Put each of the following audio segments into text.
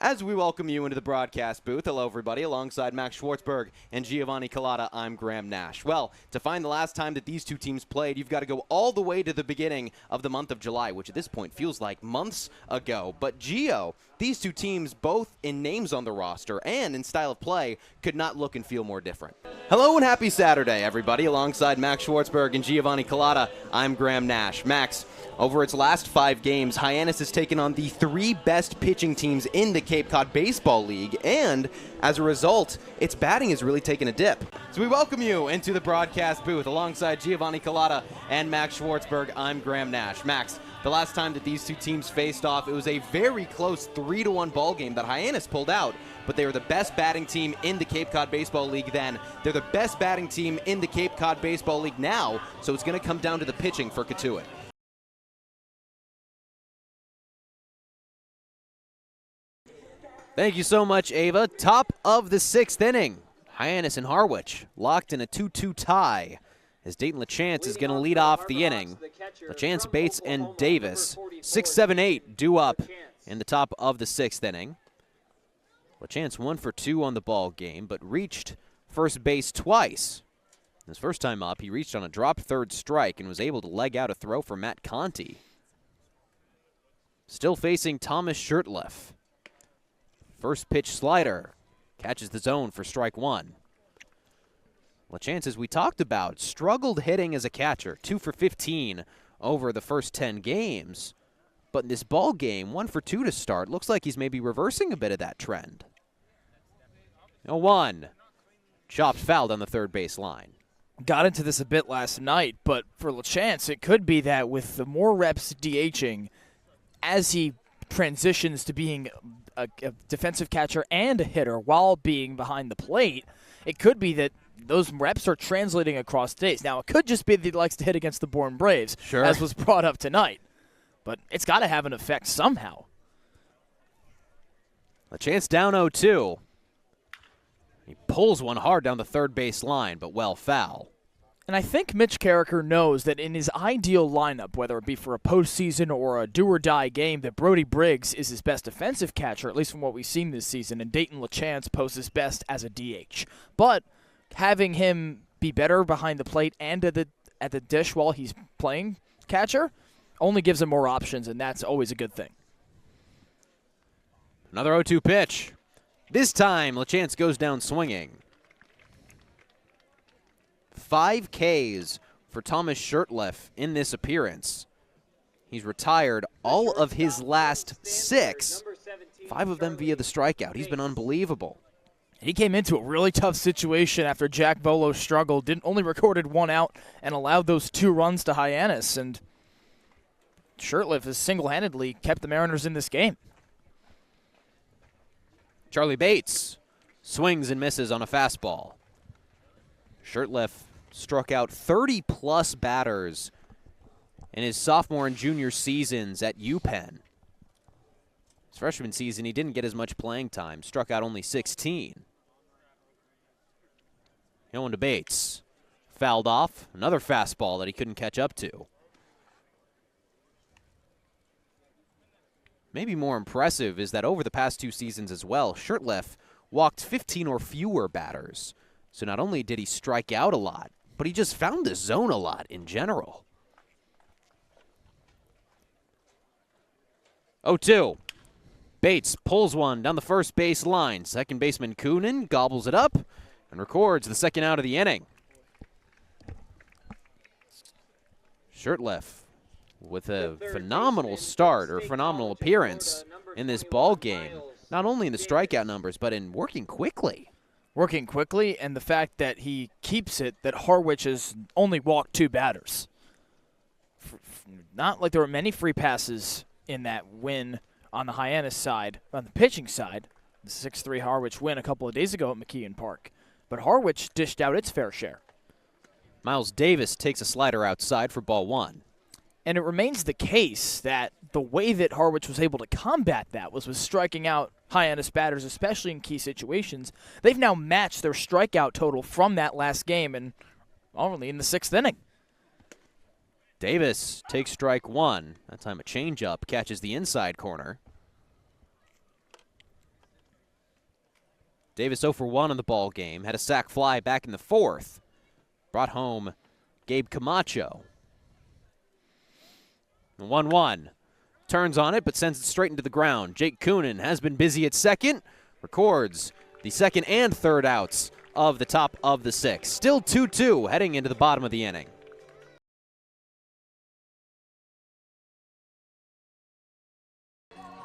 As we welcome you into the broadcast booth, hello everybody, alongside Max Schwartzberg and Giovanni Collada, I'm Graham Nash. Well, to find the last time that these two teams played, you've got to go all the way to the beginning of the month of July, which at this point feels like months ago. But Gio, these two teams, both in names on the roster and in style of play, could not look and feel more different. Hello and happy Saturday, everybody, alongside Max Schwartzberg and Giovanni Collada, I'm Graham Nash. Max, over its last 5 games, Hyannis has taken on the 3 best pitching teams in the Cape Cod Baseball League, and as a result, its batting has really taken a dip. So we welcome you into the broadcast booth alongside Giovanni Collada and Max Schwartzberg. I'm Graham Nash. Max, the last time that these two teams faced off, it was a very close 3-1 ball game that Hyannis pulled out, but they were the best batting team in the Cape Cod Baseball League then. They're the best batting team in the Cape Cod Baseball League now, so it's going to come down to the pitching for Cotuit. Thank you so much, Ava. Top of the 6th inning. Hyannis and Harwich locked in a 2-2 tie as Dayton LaChance is going to lead off the inning. LaChance, Bates, and Davis, 6, 7, 8 due up in the top of the 6th inning. LaChance 1 for 2 on the ball game, but reached first base twice. His first time up, he reached on a dropped third strike and was able to leg out a throw for Matt Conti. Still facing Thomas Shurtleff. First pitch slider, catches the zone for strike 1. LaChance, as we talked about, struggled hitting as a catcher, 2 for 15 over the first 10 games. But in this ball game, 1 for 2 to start, looks like he's maybe reversing a bit of that trend. 0-1, chopped foul down the third base line. Got into this a bit last night, but for LaChance, it could be that with the more reps DHing, as he transitions to being a defensive catcher and a hitter while being behind the plate, it could be that those reps are translating across days. Now, it could just be that he likes to hit against the Bourne Braves, sure, as was brought up tonight. But it's got to have an effect somehow. LaChance down 0-2. He pulls one hard down the third base line, but well foul. And I think Mitch Carricker knows that in his ideal lineup, whether it be for a postseason or a do-or-die game, that Brody Briggs is his best defensive catcher, at least from what we've seen this season, and Dayton LaChance poses best as a DH. But having him be better behind the plate and at the dish while he's playing catcher only gives him more options, and that's always a good thing. Another 0-2 pitch. This time, LaChance goes down swinging. 5 Ks for Thomas Shurtleff in this appearance. He's retired all of his last 6, 5 of them via the strikeout. He's been unbelievable. He came into a really tough situation after Jack Volo struggled, only recorded 1 out, and allowed those 2 runs to Hyannis, and Shurtleff has single-handedly kept the Mariners in this game. Charlie Bates swings and misses on a fastball. Shurtleff struck out 30-plus batters in his sophomore and junior seasons at UPenn. His freshman season, he didn't get as much playing time, struck out only 16. Going to Bates. Fouled off. Another fastball that he couldn't catch up to. Maybe more impressive is that over the past 2 seasons as well, Shurtleff walked 15 or fewer batters. So not only did he strike out a lot, but he just found the zone a lot in general. 0-2. Bates pulls one down the first base line. Second baseman Coonan gobbles it up and records the second out of the inning. Shurtleff with a phenomenal start or phenomenal appearance in this ball game, not only in the strikeout numbers, but in working quickly. Working quickly, and the fact that he keeps it that Harwich has only walked 2 batters. Not like there were many free passes in that win on the Hyannis side, on the pitching side. The 6-3 Harwich win a couple of days ago at McKeon Park. But Harwich dished out its fair share. Miles Davis takes a slider outside for ball 1. And it remains the case that the way that Harwich was able to combat that was with striking out Hyannis batters, especially in key situations. They've now matched their strikeout total from that last game, and only in the 6th inning. Davis takes strike 1. That time a changeup catches the inside corner. Davis 0 for 1 on the ball game. Had a sac fly back in the 4th. Brought home Gabe Camacho. 1-1. Turns on it, but sends it straight into the ground. Jake Coonan has been busy at second. Records the second and third outs of the top of the 6th. Still 2-2 heading into the bottom of the inning.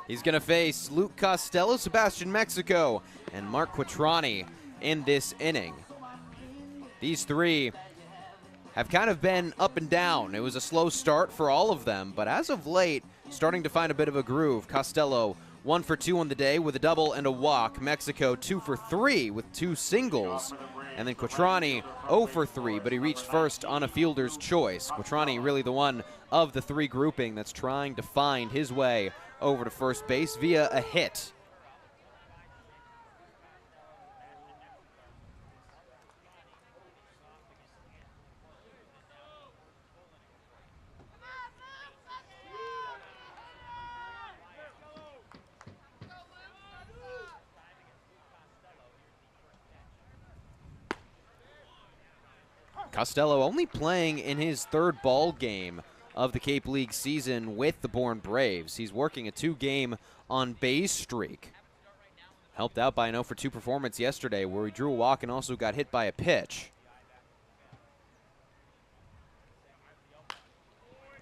He's going to face Luke Costello, Sebastian Mexico, and Mark Quattroni in this inning. These three have kind of been up and down. It was a slow start for all of them, but as of late, starting to find a bit of a groove. Costello 1 for 2 on the day with a double and a walk. Mexico 2 for 3 with 2 singles. And then Quattroni 0 for 3, but he reached first on a fielder's choice. Quattroni really the one of the 3 grouping that's trying to find his way over to first base via a hit. Costello only playing in his 3rd ball game of the Cape League season with the Bourne Braves. He's working a 2-game on-base streak. Helped out by an 0 for 2 performance yesterday where he drew a walk and also got hit by a pitch.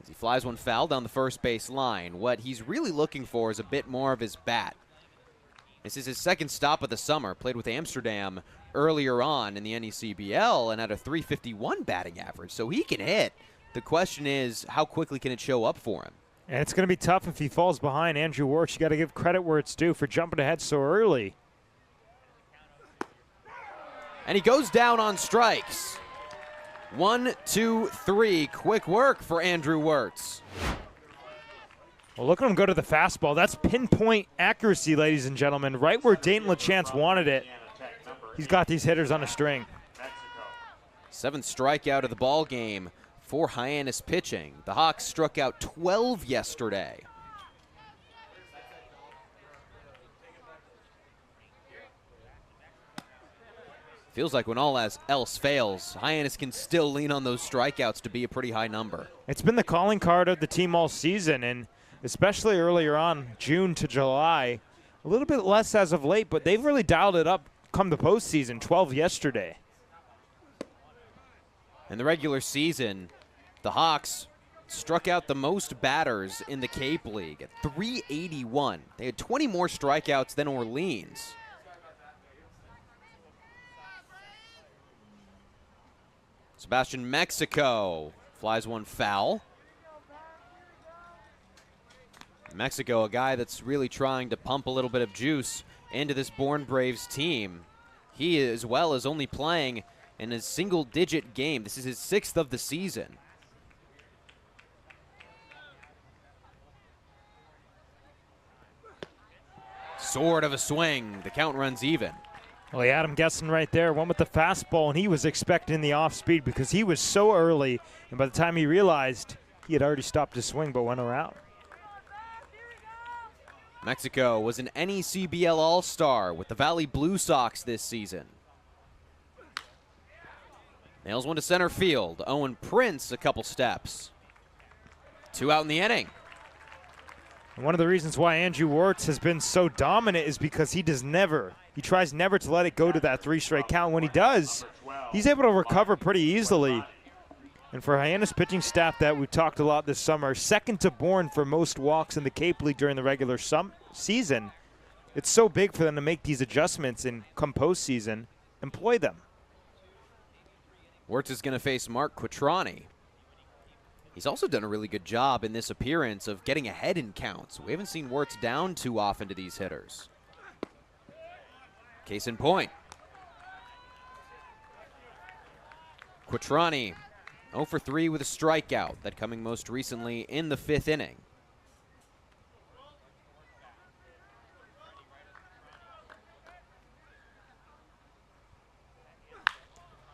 As he flies one foul down the first base line. What he's really looking for is a bit more of his bat. This is his 2nd stop of the summer. Played with Amsterdam earlier on in the NECBL and had a .351 batting average, so he can hit. The question is, how quickly can it show up for him? And it's going to be tough if he falls behind Andrew Wirtz. You got to give credit where it's due for jumping ahead so early. And he goes down on strikes. 1, 2, 3. Quick work for Andrew Wirtz. Well, look at him go to the fastball. That's pinpoint accuracy, ladies and gentlemen, right where Dayton LaChance wanted it. He's got these hitters on a string. 7th strikeout of the ball game for Hyannis pitching. The Hawks struck out 12 yesterday. Feels like when all else fails, Hyannis can still lean on those strikeouts to be a pretty high number. It's been the calling card of the team all season, and especially earlier on, June to July. A little bit less as of late, but they've really dialed it up come the postseason. 12 yesterday. In the regular season, the Hawks struck out the most batters in the Cape League at 381. They had 20 more strikeouts than Orleans. Sebastian Mexico flies one foul. Mexico, a guy that's really trying to pump a little bit of juice into this Bourne Braves team. He, as well, is only playing in a single-digit game. This is his 6th of the season. Sword of a swing. The count runs even. Well, he had him guessing right there. One with the fastball, and he was expecting the off-speed because he was so early. And by the time he realized, he had already stopped his swing but went around. Mexico was an NECBL All-Star with the Valley Blue Sox this season. Nails one to center field. Owen Prince a couple steps. 2 out in the inning. And one of the reasons why Andrew Wirtz has been so dominant is because he tries never to let it go to that 3-strike count. When he does, he's able to recover pretty easily. And for Hyannis pitching staff that we talked a lot this summer, 2nd to Bourne for most walks in the Cape League during the regular season, it's so big for them to make these adjustments and come postseason, employ them. Wirtz is going to face Mark Quattroni. He's also done a really good job in this appearance of getting ahead in counts. We haven't seen Wirtz down too often to these hitters. Case in point. Quattroni 0 for 3 with a strikeout, that coming most recently in the 5th inning.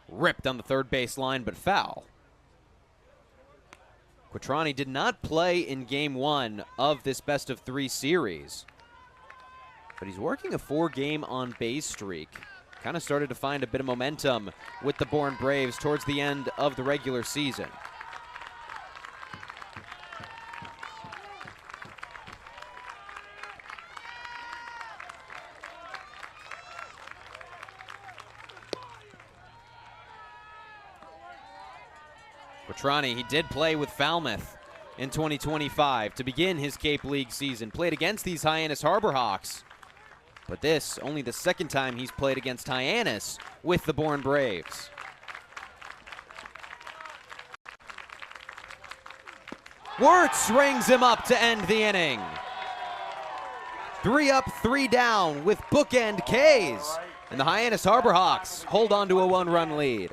Ripped on the third base line, but foul. Quattroni did not play in Game 1 of this best-of-3 series. but he's working a 4-game on-base streak. Kind of started to find a bit of momentum with the Bourne Braves towards the end of the regular season. Quatrani, he did play with Falmouth in 2025 to begin his Cape League season. Played against these Hyannis Harbor Hawks, but this only the second time he's played against Hyannis with the Bourne Braves. Wirtz rings him up to end the inning. 3 up, 3 down with bookend Ks, and the Hyannis Harbor Hawks hold on to a 1-run lead.